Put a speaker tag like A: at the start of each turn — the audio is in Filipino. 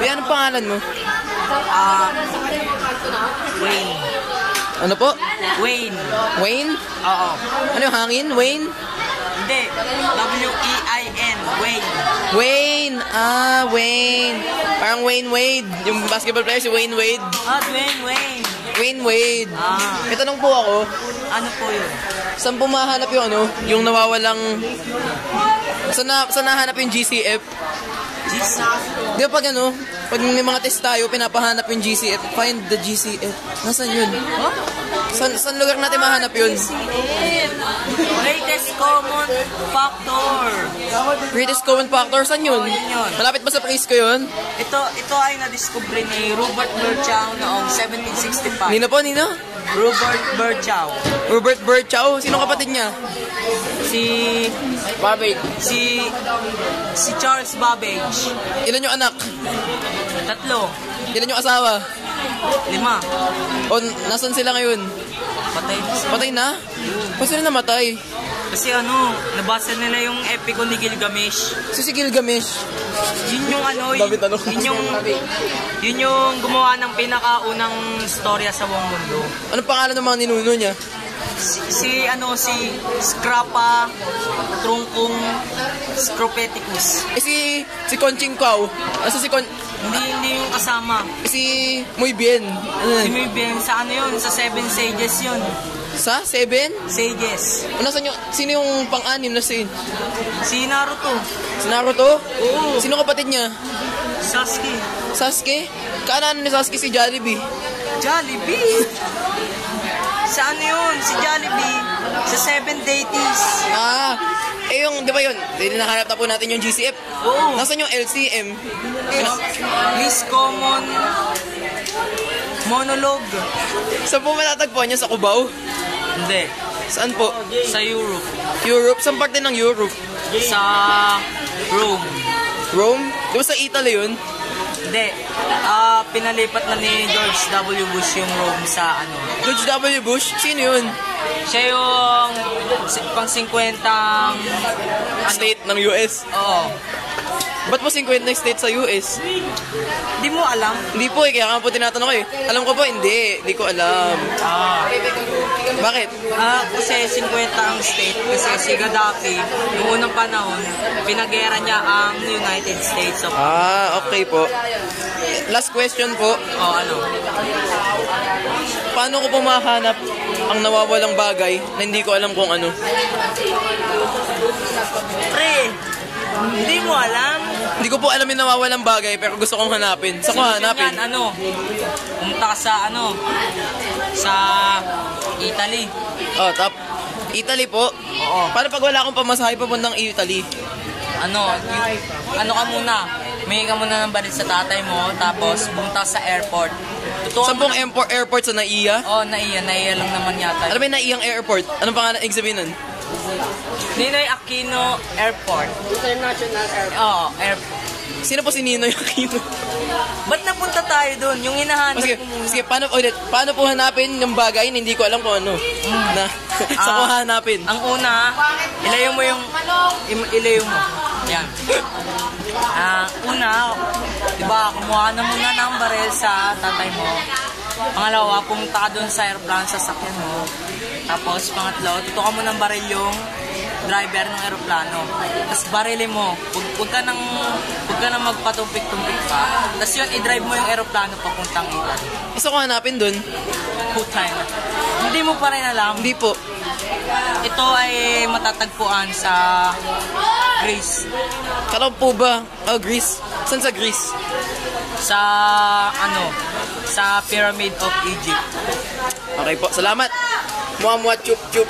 A: Kuya, anong pangalan mo?
B: Wayne.
A: Ano po?
B: Wayne.
A: Wayne?
B: Oo.
A: Ano yung hangin? Wayne?
B: Hindi. W-E-I-N. Wayne.
A: Wayne! Ah, Wayne. Parang Wayne Wade. Yung basketball player si Wayne Wade.
B: Wayne.
A: Wayne Wade.
B: Ah.
A: May tanong po ako.
B: Ano po yun?
A: Saan po mahanap yung ano? Yung nawawalang... Saan nahanap yung GCF? Di ba pag ano? Pag may mga test tayo, pinapahanap yung GCF. Find the GCF. Nasaan yun?
B: Huh?
A: Saan lugar natin mahanap yun?
B: Greatest common factor.
A: Greatest common factor? Saan yun?
B: Yun.
A: Malapit ba sa praise ko yun?
B: Ito ay na-discover ni Robert Birchow noong 1765.
A: Nino po, Nino?
B: Robert Birchow.
A: Robert Birchow? Sino kapatid niya?
B: Si Charles Babbage.
A: Ilan yung anak?
B: 3.
A: Ilan yung asawa?
B: 5.
A: O, nasan sila ngayon?
B: Patay na sila.
A: Patay na? Ba't sila namatay?
B: Kasi nabasa nila yung epiko ni Gilgamesh.
A: Si Gilgamesh.
B: Yun yung yun yung gumawa ng pinakaunang storya sa buong mundo.
A: Anong pangalan ng mga ninuno niya?
B: Si Scrapa Truncum Scropeticus.
A: Si Conching Cow. Asa si
B: Hindi yung kasama.
A: Si Muy Bien.
B: Si Muy Bien, sa yun? Sa 7 Sages yun.
A: Sa 7?
B: Sages.
A: Sino yung pang-anim na scene?
B: Si Naruto.
A: Si Naruto?
B: Oo.
A: Sino kapatid niya?
B: Sasuke.
A: Kaano ni Sasuke si Jollibee?
B: Jollibee? Sa yun? Si Jollibee? Sa 7 Deities.
A: Di ba yun? Nahanap na po natin yung GCF.
B: Oo.
A: Nasaan yung LCM?
B: Least Common Monologue.
A: Saan po matatagpuan niya? Sa Cubao?
B: Hindi.
A: Saan po?
B: Sa Europe.
A: Europe? Saan parte ng Europe?
B: Sa Rome.
A: Rome? Di ba sa Italy yun?
B: Hindi. Pinalipat na ni George W. Bush yung Rome sa
A: George W. Bush? Sino yun?
B: Siya yung pang-50
A: State ng US?
B: Oo.
A: Ba't po 50 na state sa US?
B: Di mo alam?
A: Hindi po kaya nga po tinatanong ko Alam ko po, hindi. Hindi ko alam. Bakit?
B: Kasi 50 ang state. Kasi si Gaddafi, noong unang panahon, pinagera niya ang United States of
A: okay po. Last question po. Paano ko po mahanap ang nawawalang bagay na hindi ko alam kung ano?
B: Pre, hindi mo alam?
A: Hindi ko po alam yung nawawalang bagay pero gusto kong hanapin. Saan ko hanapin?
B: Pumunta ka sa Italy.
A: Italy po?
B: Oo.
A: Paano pag wala akong pamasahe papuntang Italy?
B: Ka muna. May ka muna ng balit sa tatay mo, tapos pumunta sa airport.
A: Saan pong airport sa NAIA?
B: Oo, NAIA lang naman yata.
A: Ano ba yung NAIA airport? Anong pangalan sabihin nun?
B: Ninoy Aquino Airport. International Airport. Oo, airport.
A: Sino po si Ninoy Aquino?
B: Ba't napunta tayo doon? Yung hinahanap mo muna.
A: Sige, paano po hanapin yung bagay na hindi ko alam kung ano? Saan ko hanapin?
B: Ang una, ilayo mo. Yan. Una, diba, kumuha na muna ng baril sa tatay mo. Pangalawa, pumunta ka doon sa aeroplano sa sakyan mo. Tapos, pangatlo, tutukan mo ng baril yung driver ng aeroplano. Tapos barilin mo. Huwag ka nang magpatumpik-tumpik pa. Tapos yun, i-drive mo yung aeroplano papuntang Italy.
A: Gusto ko hanapin doon.
B: Putay na. Hindi mo pa rin alam?
A: Hindi po.
B: Ito ay matatagpuan sa Greece.
A: Kala po ba? Greece? Saan sa Greece?
B: Sa Pyramid of Egypt.
A: Okay po, salamat. Muamua chup chup.